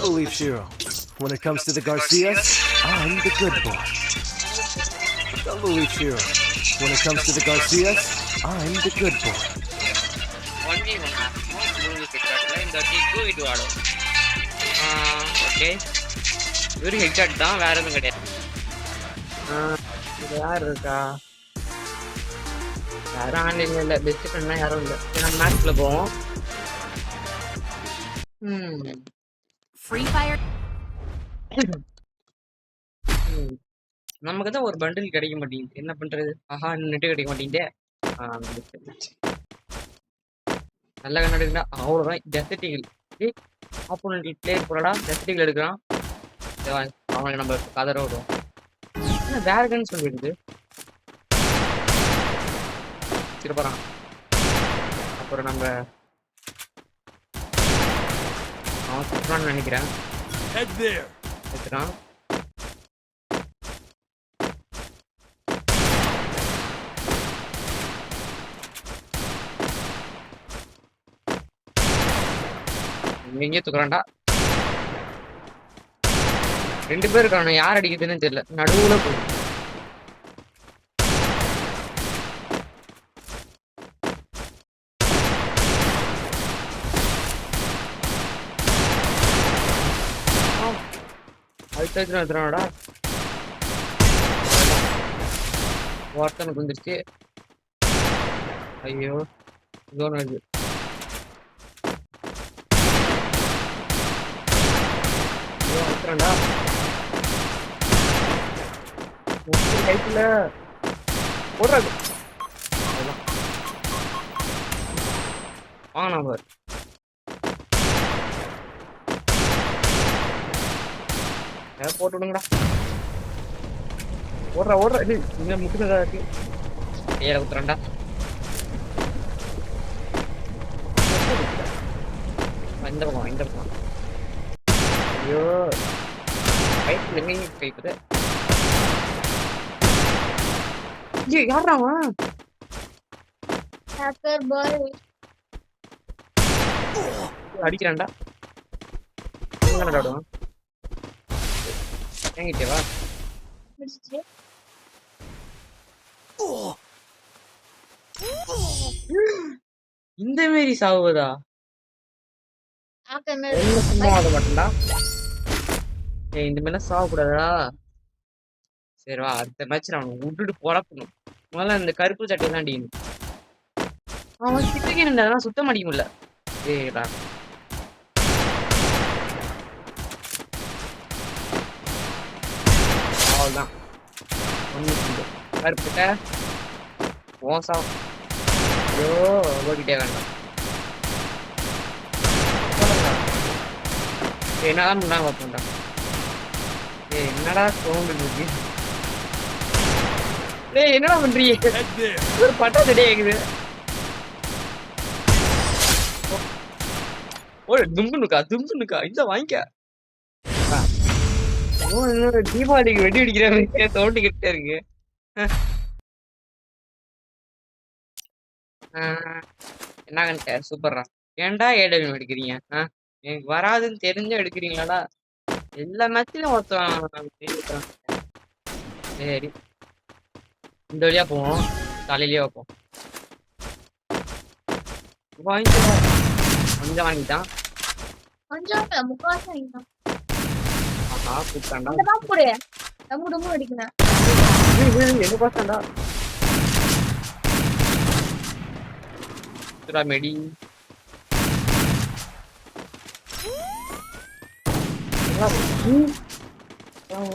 Double leaf Shiro. When it comes to the Garcias, I'm the good boy. Double leaf Shiro. When it comes to the Garcias, I'm the good boy. Only one half. Blue headshot in the go it வாடோ. Okay. ஒரு headshot தான் வேற எதுவும் கிடையாது. இது யார் இருக்கா? யாரும் ஆன்லைன்ல இல்ல. பெஸ்ட் ஃப்ரெண்ட்னா யாரும் இல்ல. நம்ம மேட்ச்ல போவோம். Free Fire. நமக்கு தான் ஒரு பண்டில் கிடைக்க மாட்டேங்குது. என்ன பண்றது? ஆஹா நெட் கிடைக்க மாட்டேங்குதே. நல்ல கண்ணு எடுக்கா அவ்வளோதான். டெசர்டிகள் ஆப்போனன்ட் பிளேயர் போடா டெசர்டிகள் எடுக்கிறான். அவனுக்கு நம்ம கதற விடுவோம். வேற கன்னு சொல்லிடுது திருப்பறான். அப்புறம் நம்ம அவன் சுற்றுறான்னு நினைக்கிறேன். சுற்றுறான். எங்கேயே தூக்குறான்டா. 2 பேர் இருக்கானு. யார் அடிக்குதுன்னு தெரியல. நடுவுல போகுது. எடுத்துறாடா. ஒருத்தனுக்கு வந்துருச்சு. ஐயோ ஜோன் வருது. எடுத்துறான்டா. கைத்துல போடுறாரு. வாங்க நம்பர் போட்டு விடுங்கடா. ஓடுறா இது இங்க முட்டுதா இருக்கு. ஏற ஊத்துறான்டா. இந்த பக்கம் ஐயோ கைத்துல எங்க கைக்குது. யாரா அவன்? ஹேக்கர் பாய் அடிக்கிறான்டா. எங்க நடாடுவான்? எங்கிட்டே வா. இந்த மாரி சாவுவதா? சும்மா ஆக மாட்டேன்டா. இந்த மாதிரிலாம் சாவக்கூடாதா? சரி வா அடுத்த மேட்ச் அவனை விட்டுட்டு பொழக்கணும். முதல்ல இந்த கருப்பு சட்டையெல்லாம் அடிக்கணும். அவன் கிட்டக்கே அதெல்லாம் சுத்தம் அடிக்க முடியல. ஏடா அவ்வளோதான். கருப்புட்ட மோசம். ஐயோ ஓடிட்டே வேண்டாம். என்னதான் முன்னாங்க பார்ப்போம்டா. என்னடா சவுண்ட் இருக்கு? என்னடா பண்றீங்க? ஒரு பட்டா செடி கேக்குது. தும்புனுக்கா இந்த வாங்கிக்க. தீபாவளிக்கு வெடி அடிக்கிற சவுண்ட் கிட்டே இருக்கு. என்ன சூப்பர்ரா. ஏன்டா ஏடபிள்யூ எடுக்கிறீங்க? எனக்கு வராதுன்னு தெரிஞ்சா எடுக்கிறீங்களாடா? எல்லா மேட்ச்லயும் ஒருத்தன். சரி இந்த வழியா போவோம். காலையிலேயே வைப்போம். கொஞ்சம் வாங்கிட்டான். எங்க பாத்தாண்டா மெடி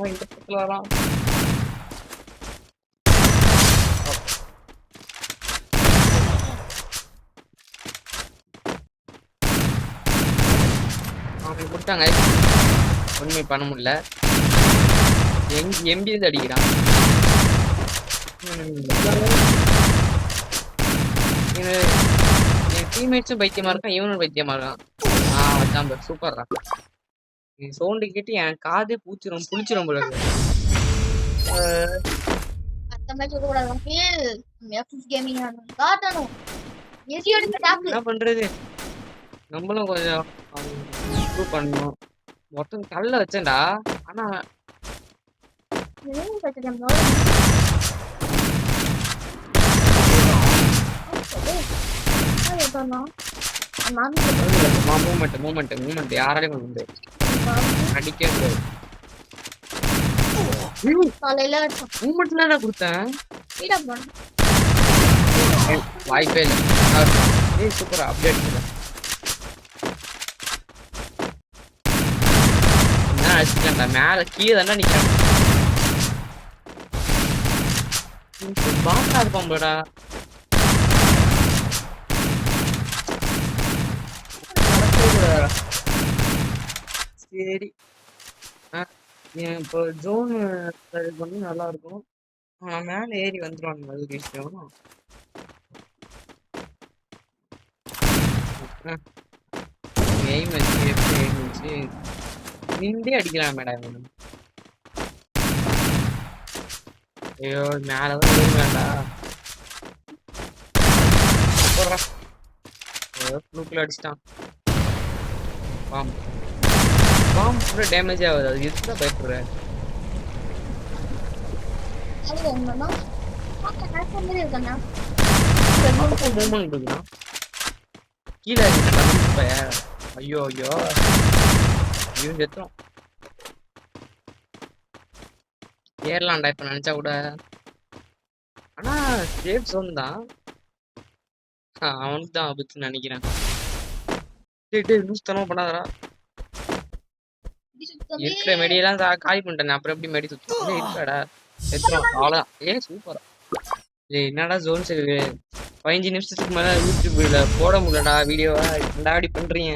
இந்த பக்கத்துல வரான். கொடுத்தாங்க ஒண்ணுமே பண்ண முடியல. எம்பி இருந்து அடிக்கிறான். என் டீம்மேட்ஸும் பைத்தியமா இருக்கான். இவனும் பைத்தியமா இருக்கான். வச்சான் சூப்பர்ரா. சவுண்டு கேட்டு என் காதே புளிச்சிரும் போல இருக்கு. என்ன பண்றது? நம்மளும் கொஞ்சம் இம்ப்ரூவ் பண்ணணும். ஒருத்தன் கல்ல வச்சேன்டா. ஆனா எதுவும் பிரச்சனை இல்லை. அது பண்ணோம். மூமெண்ட் யாராலையும் பண்ண முடியாது. அடிக்கவே கூடாது. காலையில வச்சோம். மூமெண்ட் தானே கொடுத்தேன். ஸ்பீடா போனோம். வாய்ப்பே இல்லை. ஏய் சூப்பரா அப்டேட் என்ன அடிச்சுட்டேன்டா. மேல கீழே தானே நிக்கிறேன். பாக்கா இருப்பாங்களா சரி. இப்போ ஜோன் பண்ணி நல்லா இருக்கும். மேல ஏறி வந்துருவாங்க. அது விஷயம் எய்ம் வச்சு எப்படி எய்ம் வச்சு நின்றே அடிக்கலாம் மேடம். ஐயோ மேலதான் ஏற வேண்டாம். ஃப்ளூக்ல அடிச்சிட்டான். பாம்பு கூட டேமேஜ் ஆகுது. அது எதுக்குதான் பயப்படுறேன். அது என்னன்னா மாதிரி இருக்கண்ணா. மூமெண்ட் இருக்குண்ணா. கீழே ஐயோ ஐயோ ஐயோ செத்துறோம். ஏறலாம்டா இப்ப நினைச்சா கூட. ஆனா சேஃப் ஜோன் தான். அவனுக்கு தான் ஆபத்துன்னு நினைக்கிறேன். லூஸ்தனமா பண்ணாதடா. இருக்கிற மெடியெல்லாம் காலி பண்ணிட்டேன். அப்புறம் எப்படி மெடி சுத்தம் இருக்காடா. செத்துறோம் அவ்வளோதான். சூப்பரா. என்னடா ஜோன் 15 நிமிஷத்துக்கு மேல யூடியூப்ல போட முடியலடா வீடியோவா. என்னடா அப்படி பண்றீங்க.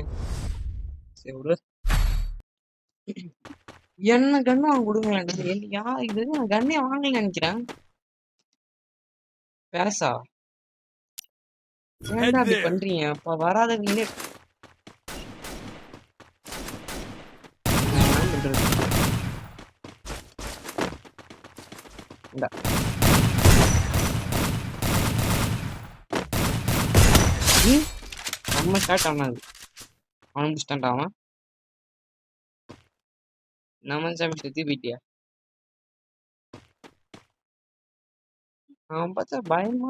சரி விடு. என்ன கண்ணு வாங்க கொடுங்களேன். இது நான் கண்ணே வாங்கல நினைக்கிறேன். பேசா ஏன்டா அப்படி பண்றீங்க. அப்ப வராத நீங்க நம்ம ஸ்டார்ட் ஆனது. அவன் ஸ்டாண்ட் ஆவான். நம்ம சாமி சுத்தி போயிட்டியா. அவன் பார்த்தா பயமா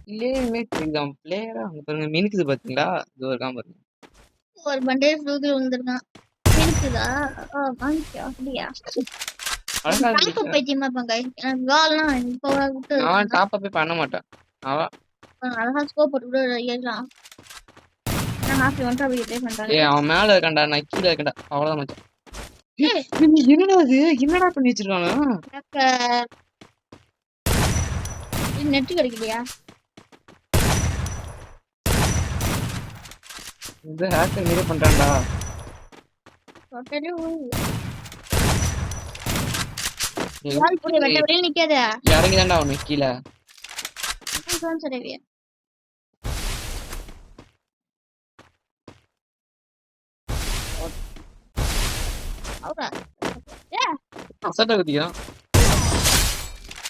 பிளேயரா பாருங்க. மினுக்குது பாத்தீங்களா. இது ஒரு பாருங்க. ஒரு பண்டே ஃப்ளூக்ல விழுந்திருக்கான். இருக்குதா? வாங்கிக்கோ. அப்படியா? டாப் அப் பைத்தியமா இருப்பாங்க. எனக்கு கால்லாம் இப்போ விட்டு நான் டாப் அப்பே பண்ண மாட்டேன். அவன் அழகா ஸ்கோப் போட்டு கூட ஏறலாம். நான் ஹாப்பி ஒன்றா போய் ப்ளே பண்றேன். அவன் மேல இருக்கண்டா. நான் கீழே இருக்கண்டா. அவ்வளவுதான் மச்சான். என்னடா அது. என்னடா பண்ணி வச்சிருக்காங்க. நெட் கிடைக்கலையா? இந்த ஹேக்கர் மீறே பண்றான்டா. டோட்டலி யார் போய் வெட்ட வெளிய நிக்காத. இறங்கி தான்டா அவனு கீழே. சரிவே அவரா அசட்டா குதிக்கிறான்.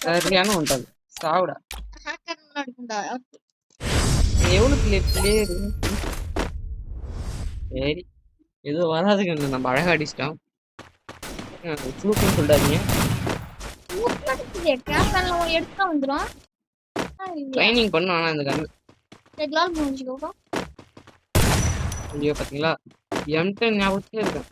சரியான உண்டாது. சாவுடா. ஹேக்கர் நடக்கும்டா. எவ்வளவு பிளேயர். சரி ஏதோ வராதுங்க. நம்ம அழகா அடிச்சிட்டோம். சொல்றாதீங்க. எடுத்தா வந்துரும். ட்ரைனிங் பண்ணும். ஆனா இந்த கண்ணு ரெகுலர் முடிஞ்சுக்கோ. ஐயோ பாத்தீங்களா. M10 ஞாபகத்தே இருக்கேன்.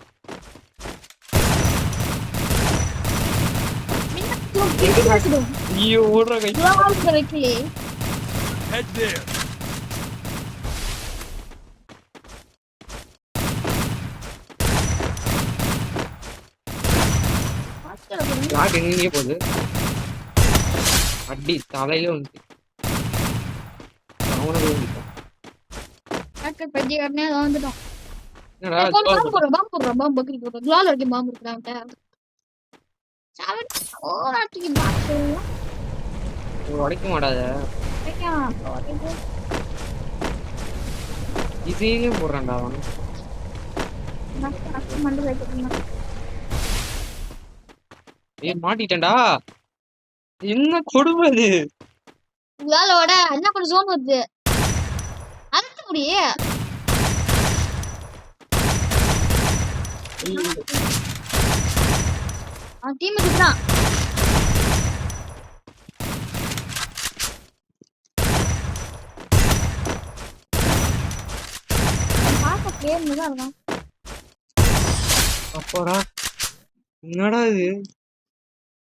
ஐயோ ஓடுற கை வைக்கலே. எங்கேயே போகுது. அடி தலையில வந்து வந்துட்டோம். உடைக்க மாட்டாத. இதையும் போடுறான்டா அவன். மாட்டிட்டேன்டா. என்ன கொடுமை இது. உங்களாலோட என்ன கொஞ்சம் ஜோன் வருது. அறுத்து முடியே. டீமுக்கு தான் பார்க்க பேர் தான் இருக்கும். அப்போடா என்னடா இது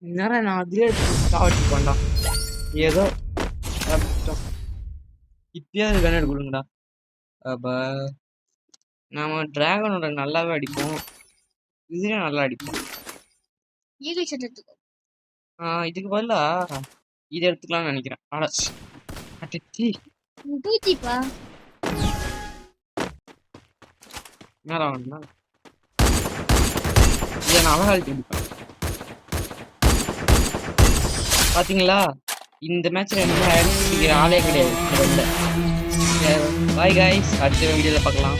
என்னடா நான் அதுலயே சாவட்டி பண்ணா ஏதோ இப்பயாவது கண்ணாடி கொடுங்கடா அப்ப நாம டிராகனோட நல்லாவே அடிப்போம் இதுலயே நல்லா அடிப்போம் ஈகிள் ஷாட் எடுத்துக்கோ. இதுக்கு பதிலா இதை எடுத்துக்கலாம்னு நினைக்கிறேன் அடச்சி தூச்சிப்பா என்னடா வேணும்னா இதை நான் அழகா அடிப்பேன் பாத்தீங்களா இந்த மேட்ச்ல என்ன ஆளே கிடையாது பாய் காய்ஸ் அடுத்த வீடியோல பார்க்கலாம்